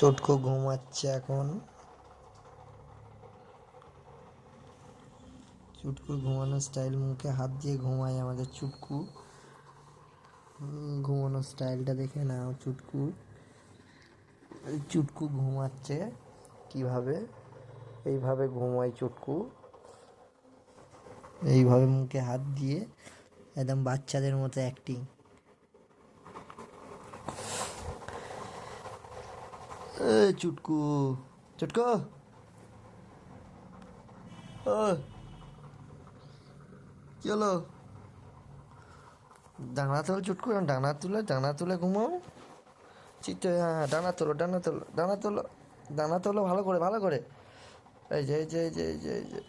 চটকু ঘুমাচ্ছে এখন। চুটকুর ঘুমানোর স্টাইল, মুখে হাত দিয়ে ঘুমায় আমাদের চুটকু। ঘুমানোর স্টাইলটা দেখে নাও চুটকু। চুটকু ঘুমাচ্ছে কিভাবে, এইভাবে ঘুমায় চুটকু, এইভাবে মুখে হাত দিয়ে, একদম বাচ্চাদের মতো অ্যাক্টিং। চুটকু, চুটকু, ও কি হলো? ডানা তোল চুটকু, ডানা তুলে ঘুমাও। চিত্ত, হ্যাঁ, ডানা তোলো, ডানা তোলো, ডানা তোলো, ডানা তোলো, ভালো করে, ভালো করে। এই যে, এই যে, এই যে, এই যে, এই যে,